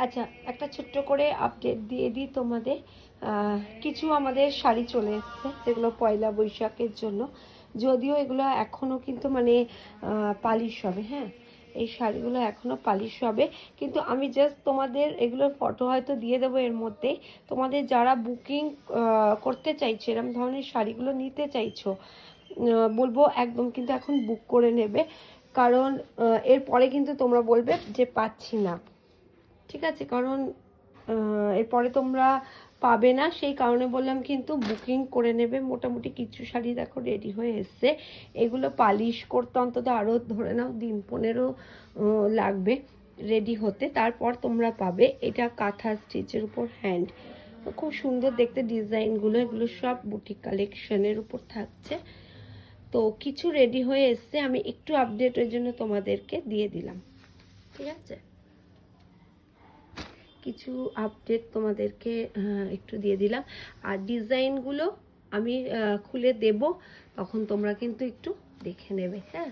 আচ্ছা, একটা ছোট্ট করে আপডেট দিয়ে দিই তোমাদের। কিছু আমাদের শাড়ি চলে এসছে যেগুলো পয়লা বৈশাখের জন্য, যদিও এগুলো এখনও কিন্তু মানে পালিশ হবে। হ্যাঁ, এই শাড়িগুলো এখনও পালিশ হবে, কিন্তু আমি জাস্ট তোমাদের এগুলোর ফটো হয়তো দিয়ে দেবো এর মধ্যেই। তোমাদের যারা বুকিং করতে চাইছো, এরকম ধরনের শাড়িগুলো নিতে চাইছো, বলবো একদম কিন্তু এখন বুক করে নেবে, কারণ এরপরে কিন্তু তোমরা বলবে যে পাচ্ছি না। ঠিক আছে, কারণ এরপরে তোমরা পাবে না, সেই কারণে বললাম কিন্তু বুকিং করে নেবে। মোটামুটি কিছু শাড়ি দেখো রেডি হয়ে এসছে, এগুলো পালিশ করতে অন্তত আরও ধরে নাও দিন 15 লাগবে রেডি হতে, তারপর তোমরা পাবে। এটা কাঁথা স্টিচের উপর হ্যান্ড, খুব সুন্দর দেখতে ডিজাইনগুলো, এগুলো সব বুটিক কালেকশনের উপর থাকছে। তো কিছু রেডি হয়ে এসছে, আমি একটু আপডেটের জন্য তোমাদেরকে দিয়ে দিলাম। ঠিক আছে, কিছু আপডেট তোমাদেরকে একটু দিয়ে দিলাম। আর ডিজাইনগুলো আমি খুলে দেব, তখন তোমরা কিন্তু একটু দেখে নেবে। হ্যাঁ,